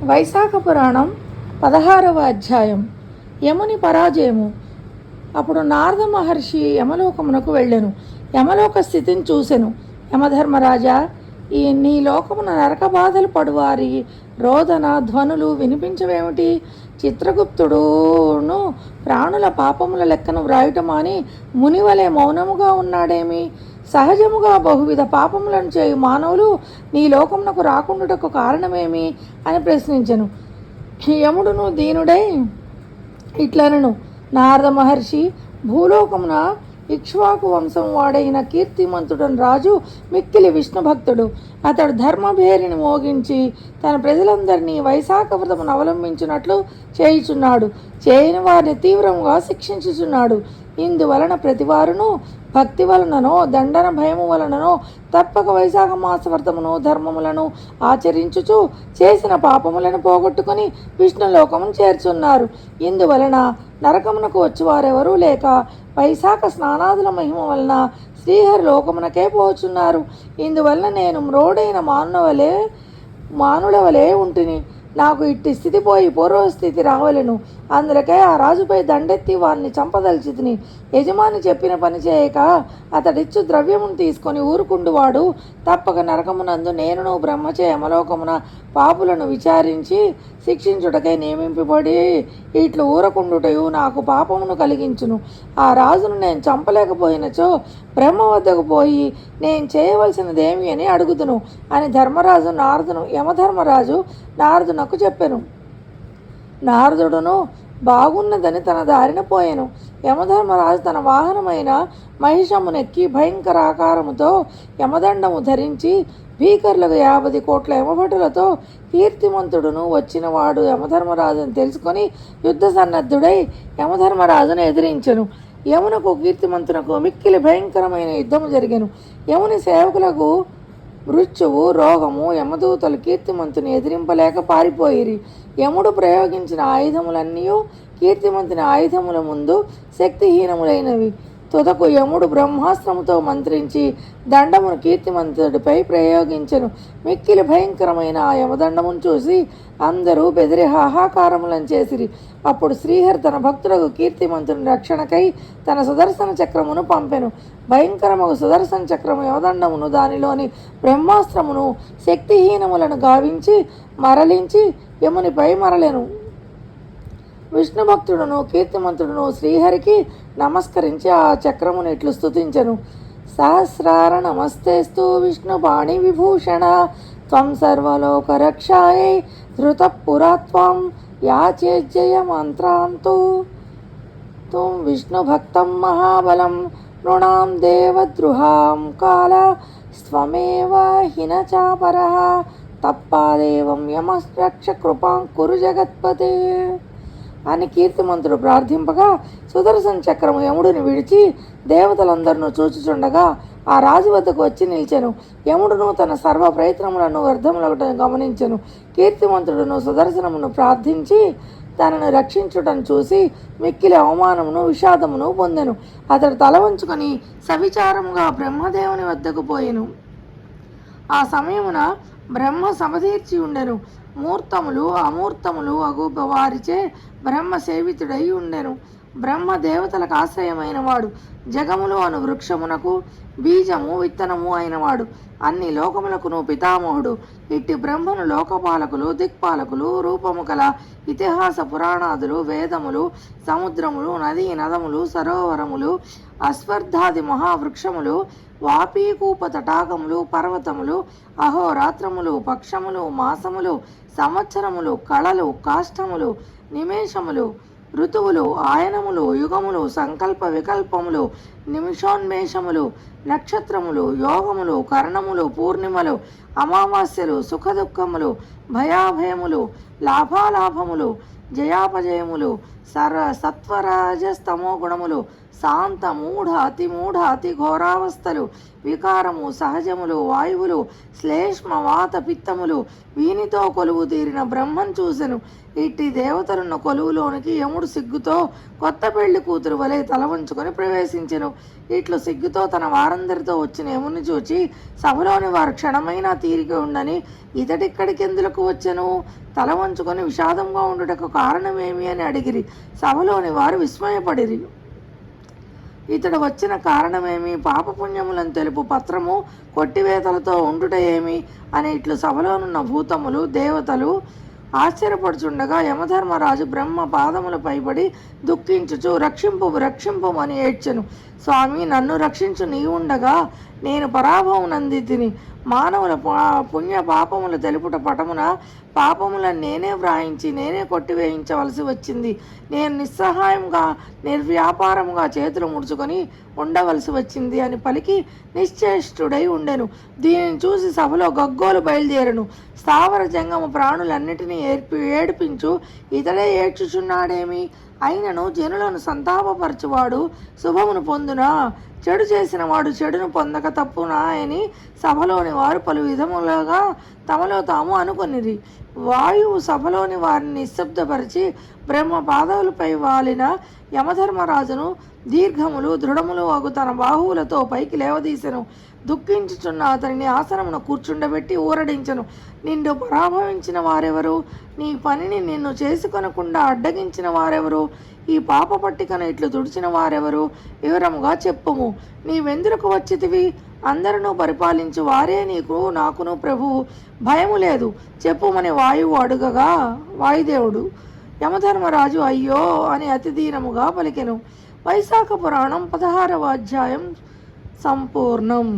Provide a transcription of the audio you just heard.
వైశాఖ పురాణం 16వ అధ్యాయం. యముని పరాజయము. అప్పుడు నారద మహర్షి యమలోకమునకు వెళ్ళెను. యమలోక స్థితిని చూసెను. యమధర్మరాజా, నీ లోకమున నరక బాధలు పడువారి రోదన ధ్వనులు వినిపించవేమిటి? చిత్రగుప్తుడును ప్రాణుల పాపముల లెక్కను వ్రాయటమాని మునివలే మౌనముగా ఉన్నాడేమి? సహజముగా బహువిధ పాపములను చేయు మానవులు నీ లోకమునకు రాకుండుటకు కారణమేమి అని ప్రశ్నించెను. యముడును దీనుడై ఇట్లనను, నారద మహర్షి, భూలోకమున ఇక్ష్వాకు వంశం వాడైన కీర్తిమంతుడని రాజు మిక్కిలి విష్ణు భక్తుడు. అతడు ధర్మభేరిని మోగించి తన ప్రజలందరినీ వైశాఖ వ్రతమును అవలంబించినట్లు చేయుచున్నాడు. చేయని వారిని తీవ్రంగా శిక్షించుచున్నాడు. ఇందువలన ప్రతివారును భక్తి వలననో దండన భయము వలననో తప్పక వైశాఖ మాస వ్రతమును ధర్మములను ఆచరించుచు చేసిన పాపములను పోగొట్టుకుని విష్ణులోకమును చేర్చున్నారు. ఇందువలన నరకమునకు వచ్చేవారెవరూ లేక వైశాఖ స్నానాదుల మహిమ వలన శ్రీహరి లోకమునకే పోచున్నారు. ఇందువలన నేను మ్రోడైన మానుల వలె ఉంటిని. నాకు ఇట్టి స్థితి పోయి పూర్వస్థితి రావలను. అందులకే ఆ రాజుపై దండెత్తి వారిని చంపదలిచితిని. యజమాని చెప్పిన పని చేయక అతడిచ్చు ద్రవ్యమును తీసుకొని ఊరుకుండువాడు తప్పక నరకమునందు నేనును బ్రహ్మచే యమలోకమున పాపులను విచారించి శిక్షించుటకై నియమింపబడి ఇట్లు ఊరకుండుటయు నాకు పాపమును కలిగించును. ఆ రాజును నేను చంపలేకపోయినచో బ్రహ్మ వద్దకు పోయి నేను చేయవలసినదేమి అని అడుగుదును అని యమధర్మరాజు నారదునకు చెప్పెను. నారదుడును బాగున్నదని తన దారిన పోయెను. యమధర్మరాజు తన వాహనమైన మహిషమునెక్కి భయంకర ఆకారముతో యమదండము ధరించి భీకరులకు 50 కోట్ల యమభటులతో కీర్తిమంతుడును వచ్చినవాడు యమధర్మరాజును తెలుసుకొని యుద్ధ సన్నద్ధుడై యమధర్మరాజును ఎదిరించెను. యమునకు కీర్తిమంతునకు మిక్కిలి భయంకరమైన యుద్ధము జరిగెను. యముని సేవకులకు మృత్యువు రోగము యమదూతలు కీర్తిమంతుని ఎదిరింపలేక పారిపోయిరి. యముడు ప్రయోగించిన ఆయుధములన్నీ కీర్తిమంతుని ఆయుధముల ముందు శక్తిహీనములైనవి. తుదకు యముడు బ్రహ్మాస్త్రముతో మంత్రించి దండమును కీర్తిమంతుడిపై ప్రయోగించెను. మిక్కిలి భయంకరమైన ఆ యమదండమును చూసి అందరూ బెదిరి హాహాకారములను చేసిరి. అప్పుడు శ్రీహరి తన భక్తులకు కీర్తిమంతుని రక్షణకై తన సుదర్శన చక్రమును పంపెను. భయంకరముగు సుదర్శన చక్రము యమదండమును దానిలోని బ్రహ్మాస్త్రమును శక్తిహీనములను గావించి మరలించి యమునిపై మరలెను. విష్ణు భక్తుడును కీర్తిమంతుడును శ్రీహరికి నమస్కరించి ఆ చక్రమును ఇట్లు స్తుతించెను. సహస్రార నమస్తేస్తు విష్ణు పాణి విభూషణ త్వం సర్వలోక రక్షాయై ధృత పురాత్వం యాచేజ్జయ మంత్రాంతు త్వం విష్ణు భక్తం మహాబలం నృణాం దేవద్రుహాం కాల స్వమేవ హిన చాపరః తప్పాదేవం యమరక్ష కృపాం కురు జగత్పతే అని కీర్తిమంతుడు ప్రార్థింపగా సుదర్శన చక్రము యముడిని విడిచి దేవతలందరినూ చూచుచుండగా ఆ రాజు వద్దకు వచ్చి నిలిచెను. యముడును తన సర్వ ప్రయత్నములను వ్యర్థములగటం గమనించెను. కీర్తిమంతుడును సుదర్శనమును ప్రార్థించి తనను రక్షించుటను చూసి మిక్కిలి అవమానమును విషాదమును పొందెను. అతడు తల వంచుకొని సవిచారముగా బ్రహ్మదేవుని వద్దకు పోయెను. ఆ సమయమున బ్రహ్మ సమతీర్చి ఉండెను. మూర్తములు అమూర్తములు అగు వారిచే బ్రహ్మ సేవితుడై ఉండెను. బ్రహ్మ దేవతలకు ఆశ్రయమైన వాడు. జగములు అను వృక్షమునకు బీజము విత్తనము అయినవాడు. అన్ని లోకములకును పితామహుడు. ఇట్టి బ్రహ్మను లోకపాలకులు దిక్పాలకులు రూపము గల ఇతిహాస పురాణాదులు వేదములు సముద్రములు నదీ నదములు సరోవరములు అశ్వర్ధాది మహావృక్షములు వాపీకూప తటాకములు పర్వతములు అహోరాత్రములు పక్షములు మాసములు సంవత్సరములు కళలు కాష్టములు నిమేషములు ఋతువులు ఆయనములు యుగములు సంకల్ప వికల్పములు నిమిషోన్మేషములు నక్షత్రములు యోగములు కర్ణములు పూర్ణిమలు అమావాస్యలు సుఖదుఖములు భయాభయములు లాభాలాభములు జయాపజయములు సత్వరాజస్తమో గుణములు శాంత మూఢ అతి ఘోరావస్థలు వికారము సహజములు వాయువులు శ్లేష్మ వాత పిత్తములు వీనితో కొలువు తీరిన బ్రహ్మను చూసెను. ఇట్టి దేవతలున్న కొలువులోనికి యముడు సిగ్గుతో కొత్త పెళ్లి కూతురు వలె తల వంచుకొని ప్రవేశించెను. ఇట్లు సిగ్గుతో తన వారందరితో వచ్చిన యముని చూచి సభలోని వారు క్షణమైనా తీరిక ఉండని ఇతడిక్కడికి ఎందులకు వచ్చెను, తల వంచుకొని విషాదంగా ఉండుటకు కారణమేమి అని అడిగిరి. సభలోని వారు విస్మయపడిరి. ఇతడు వచ్చిన కారణమేమి, పాపపుణ్యములను తెలుపు పత్రము కొట్టివేతలతో ఉండుట ఏమి అని ఇట్లు సభలోనున్న భూతములు దేవతలు ఆశ్చర్యపడుచుండగా యమధర్మరాజు బ్రహ్మ పాదములపై పడి దుఃఖించుచు రక్షింపుమని ఏడ్చెను. స్వామి, నన్ను రక్షించు, నీవుండగా నేను పరాభవం నంది తిని. మానవుల పుణ్య పాపములు తెలుపుట పటమున పాపములను నేనే వ్రాయించి నేనే కొట్టివేయించవలసి వచ్చింది. నేను నిస్సహాయంగా నిర్వ్యాపారముగా చేతులు ముడుచుకొని ఉండవలసి వచ్చింది అని పలికి నిశ్చేష్టుడై ఉండెను. దీనిని చూసి సభలో గగ్గోలు బయలుదేరను. స్థావర జంగమ ప్రాణులన్నిటినీ ఏడిపించు ఇతడే ఏడ్చుచున్నాడేమి, అయినను జనులను సంతాపపరచువాడు శుభమును పొందునా, చెడు చేసిన వాడు చెడును పొందక తప్పునా అని సభలోని వారు పలు విధములుగా తమలో తాము అనుకొనిరి. వాయువు సభలోని వారిని నిశ్శబ్దపరిచి బ్రహ్మ పాదవులపై వాలిన యమధర్మరాజును దీర్ఘములు దృఢములు అగు తన బాహువులతో పైకి లేవదీసెను. దుఃఖించుచున్న అతనిని ఆసనమును కూర్చుండబెట్టి ఊరడించను. నిన్ను పరాభవించిన వారెవరు, నీ పనిని నిన్ను చేసుకొనకుండా అడ్డగించిన వారెవరు, ఈ పాప పట్టికను ఇట్లు తుడిచిన వారెవరు, వివరముగా చెప్పుము. నీవెందుకు వచ్చితివి, అందరినూ పరిపాలించు వారే నాకును ప్రభువు, భయము లేదు చెప్పుమని వాయువు అడుగగా వాయుదేవుడు యమధర్మరాజు అయ్యో అని అతి దీనముగా పలికెను. వైశాఖ పురాణం 16వ అధ్యాయం సంపూర్ణం.